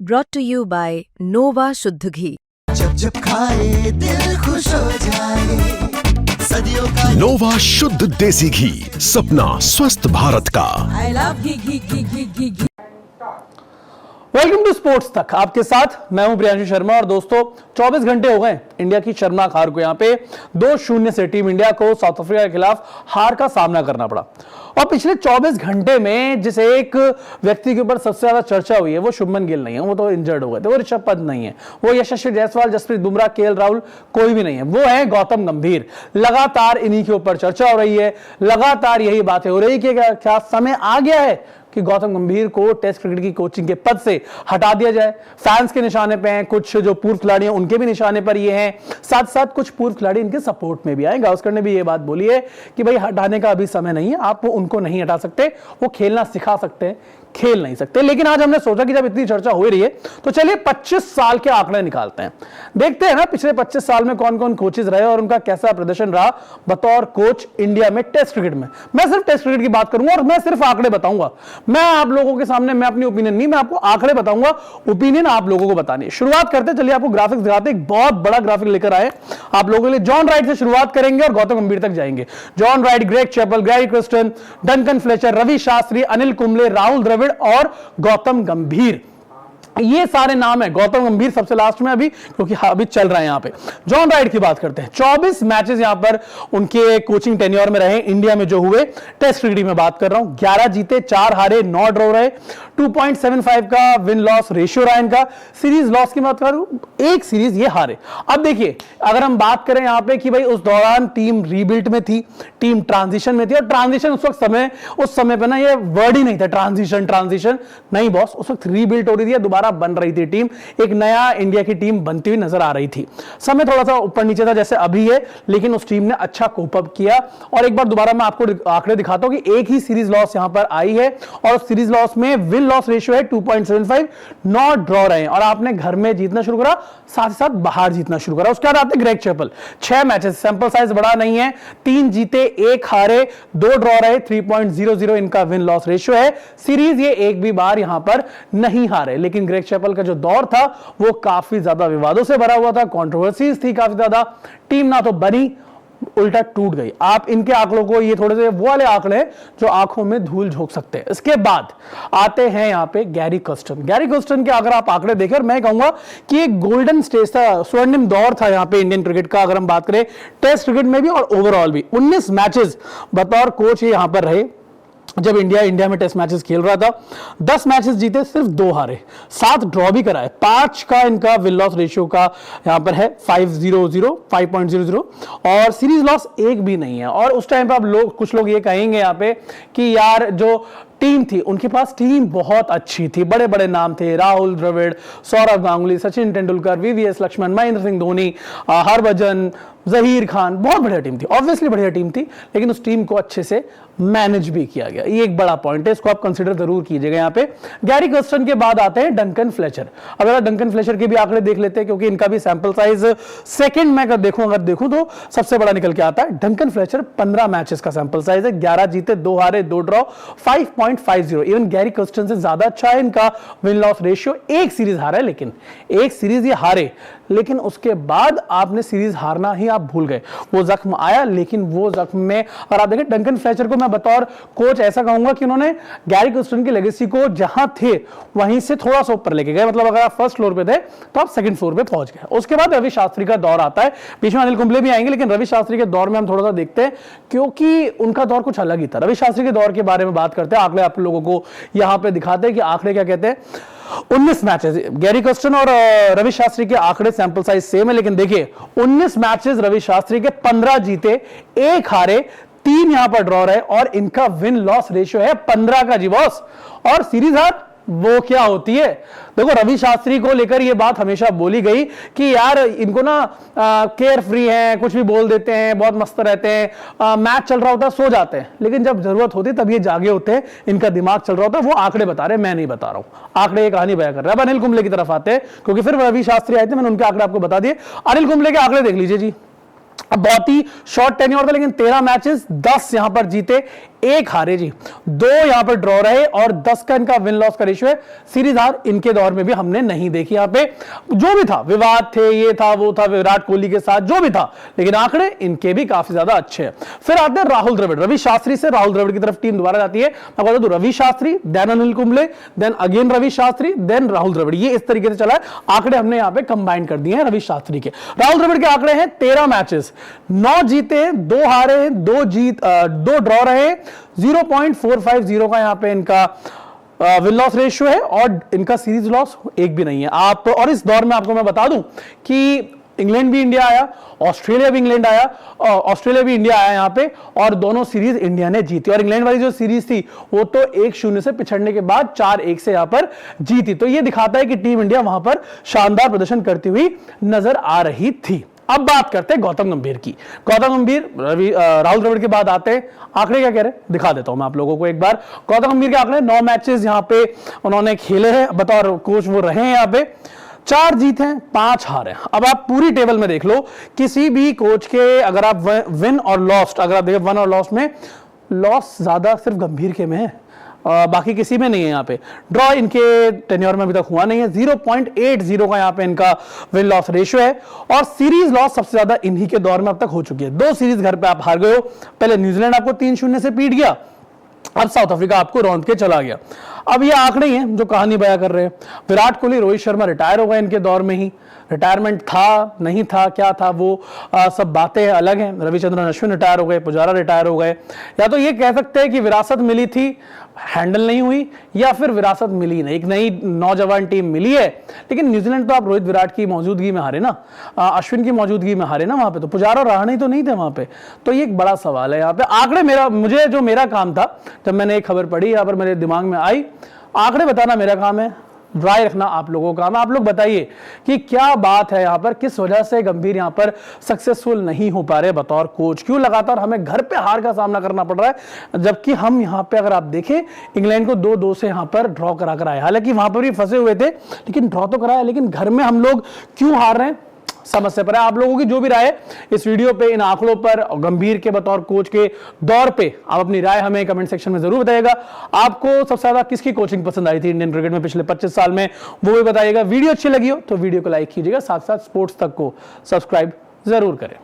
brought to you by Nova शुद्ध घी। जब जब खाए दिल खुश हो जाए, सदियों का नोवा शुद्ध देसी घी, सपना स्वस्थ भारत का। I love ghee. Welcome to Sports Tak, आपके साथ मैं हूं प्रियांशु शर्मा। और दोस्तों 24 घंटे हो गए इंडिया की शर्मनाक हार को। यहां पे 2-0 से टीम इंडिया को साउथ अफ्रीका के खिलाफ हार का सामना करना पड़ा। और पिछले 24 घंटे में जिस एक व्यक्ति के ऊपर सबसे ज्यादा चर्चा हुई है वो शुभमन गिल नहीं है, वो तो इंजर्ड हो गए थे। वो ऋषभ पंत नहीं है, वो यशस्वी जायसवाल, जसप्रीत बुमराह, केएल राहुल कोई भी नहीं है। वो है गौतम गंभीर। लगातार इन्हीं के ऊपर चर्चा हो रही है, लगातार यही बातें हो रही कि क्या समय आ गया है कि गौतम गंभीर को टेस्ट क्रिकेट की कोचिंग के पद से हटा दिया जाए। फैंस के निशाने पे हैं, कुछ जो पूर्व खिलाड़ी हैं उनके भी निशाने पर ये हैं, साथ साथ कुछ पूर्व खिलाड़ी इनके सपोर्ट में भी आए। गावस्कर ने भी ये बात बोली है कि भाई हटाने का अभी समय नहीं है, आप उनको नहीं हटा सकते, वो खेलना सिखा सकते हैं, खेल नहीं सकते। लेकिन आज हमने सोचा कि जब इतनी चर्चा हो रही है तो चलिए 25 साल के आंकड़े निकालते हैं, देखते हैं ना पिछले 25 साल में कौन कौन कोचेज रहे और उनका कैसा प्रदर्शन रहा बतौर कोच इंडिया में टेस्ट क्रिकेट में। मैं सिर्फ टेस्ट क्रिकेट की बात करूंगा और मैं सिर्फ आंकड़े बताऊंगा। मैं आप लोगों के सामने मैं अपनी ओपिनियन नहीं, मैं आपको आंकड़े बताऊंगा, ओपिनियन आप लोगों को बतानी है। शुरुआत करते चलिए, आपको ग्राफिक्स दिखाते, एक बहुत बड़ा ग्राफिक लेकर आए आप लोगों के लिए। जॉन राइट से शुरुआत करेंगे और गौतम गंभीर तक जाएंगे। John Wright, Greg Chappell, Gary Kirsten, Duncan Fletcher, Ravi Shastri, Anil Kumble, Rahul Dravid और गौतम गंभीर, ये सारे नाम है। गौतम गंभीर सबसे लास्ट में अभी, क्योंकि अभी चल रहा है यहां पे। जॉन राइट की बात करते हैं, 24 मैचेस यहां पर उनके कोचिंग टेन्योर में रहे इंडिया में जो हुए। टेस्ट क्रिकेट में बात कर रहा हूं, 11 जीते, 4 हारे, 9 ड्रॉ रहे, 2.75 का विन लॉस रेशियो रहा इनका। सीरीज लॉस की बात करूं, एक सीरीज ये हारे। अब देखिए, अगर हम बात करें यहां पे कि भाई उस दौरान टीम रीबिल्ड में थी, टीम ट्रांजिशन में थी, और ट्रांजिशन उस समय पे ना ये वर्ड ही नहीं था, ट्रांजिशन नहीं बॉस, उस वक्त रीबिल्ड हो रही थी, दोबारा बन रही थी टीम, एक नया इंडिया की टीम बनती हुई नजर आ रही थी। समय थोड़ा सा ऊपर नीचे था जैसे अभी है, लेकिन उस टीम ने अच्छा कोप अप किया। और एक बार दोबारा मैं आपको आंकड़े दिखाता हूं कि एक ही सीरीज लॉस यहां पर आई है और उस सीरीज लॉस में विन लॉस रेशियो है 2.75, 9 ड्रॉ रहे हैं। और आपने घर में जीतना शुरू करा, साथ ही साथ बाहर जीतना शुरू करा। उसके बाद आते Greg Chappell, 6 matches, sample size बड़ा नहीं है, 3 जीते, 1 हारे, 2 ड्रॉ रहे, 3.00 इनका विन लॉस रेशियो है। सीरीज ये एक भी बार यहां पर नहीं हारे। लेकिन ग्रेग चैपल का जो दौर था वो काफी ज्यादा विवादों से भरा हुआ था, कंट्रोवर्सीज थी काफी ज्यादा, टीम ना तो बनी उल्टा टूट गई। आप इनके आंकड़ों को, ये थोड़े से वो वाले आंकड़े हैं जो आंखों में धूल झोंक सकते हैं। इसके बाद आते हैं यहां पे गैरी कर्स्टन। गैरी कर्स्टन के अगर आप आंकड़े देखें, और मैं कहूंगा कि एक गोल्डन स्टेज था, स्वर्णिम दौर था यहां पे इंडियन क्रिकेट का, अगर हम बात करें टेस्ट क्रिकेट में भी और ओवरऑल भी। 19 मैचेस बतौर कोच ये यहां पर रहे जब इंडिया में टेस्ट मैचेस खेल रहा था। 10 मैचेस जीते, सिर्फ 2 हारे, 7 ड्रॉ भी कराए, 5 का इनका विन लॉस रेशियो का यहां पर है 5.00 और सीरीज लॉस एक भी नहीं है। और उस टाइम पे आप कुछ लोग ये कहेंगे यहां पे कि यार जो टीम थी, उनके पास टीम बहुत अच्छी थी, बड़े बड़े नाम थे, राहुल द्रविड़, सौरव गांगुली, सचिन तेंदुलकर, वीवीएस लक्ष्मण, महेंद्र सिंह धोनी, हरभजन, जहीर खान, बहुत बढ़िया टीम थी, ऑब्वियसली बढ़िया टीम थी, लेकिन उस टीम को अच्छे से मैनेज भी किया गया। ये एक बड़ा पॉइंट है, इसको आप कंसीडर जरूर कीजिएगा यहां पे। गैरी कर्स्टन के बाद आते हैं डंकन फ्लेचर। अब अगर डंकन फ्लेचर के भी आंकड़े देख लेते हैं, क्योंकि इनका भी सैंपल साइज सेकंड में अगर देखूं तो सबसे बड़ा निकल के आता है। डंकन फ्लेचर 15 मैचेस का सैंपल साइज है, 11 जीते, 2 हारे, 2 ड्रॉ, 5.50। इवन गैरी कर्स्टन से ज्यादा अच्छा है इनका विन लॉस रेशियो। एक सीरीज हारा है, लेकिन एक सीरीज ये हारे, लेकिन उसके बाद आपने सीरीज हारना ही आप भूल गए। वो जख्म आया, लेकिन वो जख्म में, और आप देखें डंकन फ्लेचर को मैं बतौर कोच ऐसा कहूंगा कि उन्होंने गैरी कर्स्टन की लेगेसी को जहां थे वहीं से थोड़ा सा ऊपर लेके गए। मतलब अगर आप फर्स्ट फ्लोर पे थे तो आप सेकंड फ्लोर पे पहुंच गए। उसके बाद रवि शास्त्री का दौर आता है, बीच में अनिल कुंबले भी आएंगे, लेकिन रवि शास्त्री के दौर में हम थोड़ा सा देखते हैं क्योंकि उनका दौर कुछ अलग ही था। रवि शास्त्री के दौर के बारे में बात करते हैं, आंकड़े आप लोगों को यहां पे दिखाते हैं कि आंकड़े क्या कहते हैं। 19 मैचेस, गैरी कर्स्टन और रवि शास्त्री के आंकड़े सैंपल साइज सेम है, लेकिन देखिए 19 मैचेस रवि शास्त्री के, 15 जीते, 1 हारे, 3 यहां पर ड्रॉ रहे, और इनका विन लॉस रेशियो है 15 का जी बॉस। और सीरीज हार वो क्या होती है। देखो रवि शास्त्री को लेकर ये बात हमेशा बोली गई कि यार इनको ना केयर फ्री हैं, कुछ भी बोल देते हैं, बहुत मस्त रहते हैं, मैच चल रहा होता है सो जाते हैं, लेकिन जब जरूरत होती है तब ये जागे होते हैं, इनका दिमाग चल रहा होता है। वो आंकड़े बता रहे हैं, मैं नहीं बता रहा हूं, आंकड़े ये कहानी बयां कर रहा है। अब अनिल कुंबले की तरफ आते हैं, क्योंकि फिर रवि शास्त्री आए थे, मैंने उनके आंकड़े आपको बता दिए। अनिल कुंबले के आंकड़े देख लीजिए जी, अब बहुत ही शॉर्ट टेन्योर था, लेकिन 13 मैचेस, 10 यहां पर जीते, 1 हारे जी, 2 यहां पर ड्रॉ रहे और 10 का इनका विन लॉस का रेशियो है। सीरीज हार इनके दौर में भी हमने नहीं देखी। यहां पे जो भी था, विवाद थे, ये था, वो था, विराट कोहली के साथ जो भी था, लेकिन आंकड़े इनके भी काफी ज्यादा अच्छे हैं। फिर आते हैं राहुल द्रविड़, रवि शास्त्री से राहुल द्रविड़ की तरफ टीम दोबारा जाती है। मैं बता दूं, Ravi Shastri, then Anil Kumble, then again Ravi Shastri, then Rahul Dravid, ये इस तरीके से चला है। आंकड़े हमने यहां पे कंबाइन कर दिए हैं रवि शास्त्री के। राहुल द्रविड़ के आंकड़े हैं 13 मैचेस, 9 जीते, 2 हारे, 2 ड्रॉ रहे, 0.450 का यहां पे इनका विन लॉस रेशियो है और इनका सीरीज लॉस एक भी नहीं है। आप और इस दौर में आपको मैं बता दूं कि इंग्लैंड भी इंडिया आया, ऑस्ट्रेलिया भी इंग्लैंड आया, ऑस्ट्रेलिया भी इंडिया आया यहां पे, और दोनों सीरीज इंडिया ने जीती। और इंग्लैंड वाली जो सीरीज थी वो तो 1-0 से पिछड़ने के बाद 4-1 से यहां पर जीती। तो ये दिखाता है कि टीम इंडिया वहां पर शानदार प्रदर्शन करती हुई नजर आ रही थी। अब बात करते हैं गौतम गंभीर की। गौतम गंभीर राहुल द्रविड़ के बाद आते हैं। आंकड़े क्या कह रहे हैं दिखा देता हूं मैं आप लोगों को एक बार। गौतम गंभीर के आंकड़े 9 मैचेस यहां पे उन्होंने खेले हैं, बतौर कोच वो रहे हैं यहां पे। 4 जीत हैं, 5 हार हैं। अब आप पूरी टेबल में देख लो, किसी भी कोच के अगर आप विन और लॉस्ट, अगर आप देखें वन और लॉस्ट में, लॉस ज्यादा सिर्फ गंभीर के में है, बाकी किसी में नहीं है। यहाँ पे ड्रॉ इनके टेन्योर में अभी तक हुआ नहीं है। 0.80 का यहाँ पे इनका विन लॉस रेशियो है और सीरीज लॉस सबसे ज्यादा इन्हीं के दौर में अब तक हो चुकी है। 2 सीरीज घर पे आप हार गए हो। पहले न्यूजीलैंड आपको 3-0 से पीट गया, अब साउथ अफ्रीका आपको रौंद के चला गया। अब ये आंकड़े ही हैं जो कहानी बयां कर रहे हैं। विराट कोहली, रोहित शर्मा रिटायर हो गए इनके दौर में ही। रिटायरमेंट था नहीं था, क्या था वो सब बातें अलग हैं। रविचंद्रन अश्विन रिटायर हो गए, पुजारा रिटायर हो गए। या तो ये कह सकते हैं कि विरासत मिली थी, हैंडल नहीं हुई, या फिर विरासत मिली नहीं, एक नई नौजवान टीम मिली है। लेकिन न्यूजीलैंड तो आप रोहित विराट की मौजूदगी में हारे ना, अश्विन की मौजूदगी में हारे ना वहां पे, तो पुजारा और रहाणे तो नहीं थे वहां पे। तो ये एक बड़ा सवाल है यहाँ पे। आंकड़े मेरा काम था, जब मैंने एक खबर पढ़ी यहाँ पर मेरे दिमाग में आई, आंकड़े बताना मेरा काम है, राय रखना आप लोगों का काम है। आप लोग बताइए कि क्या बात है यहाँ पर, किस वजह से गंभीर यहाँ पर सक्सेसफुल नहीं हो पा रहे बतौर कोच, क्यों लगातार हमें घर पे हार का सामना करना पड़ रहा है, जबकि हम यहाँ पे अगर आप देखें इंग्लैंड को 2-2 से यहाँ पर ड्रॉ करा कर आए। हालांकि वहां पर भी फंसे हुए थे लेकिन ड्रॉ तो कराया, लेकिन घर में हम लोग क्यों हार रहे हैं, समस्या पर है। आप लोगों की जो भी राय है इस वीडियो पे, इन आंकड़ों पर, गंभीर के बतौर कोच के दौर पे, आप अपनी राय हमें कमेंट सेक्शन में जरूर बताइएगा। आपको सबसे ज्यादा किसकी कोचिंग पसंद आई थी इंडियन क्रिकेट में पिछले 25 साल में, वो भी बताइएगा। वीडियो अच्छी लगी हो तो वीडियो को लाइक कीजिएगा, साथ साथ स्पोर्ट्स तक को सब्सक्राइब जरूर करें।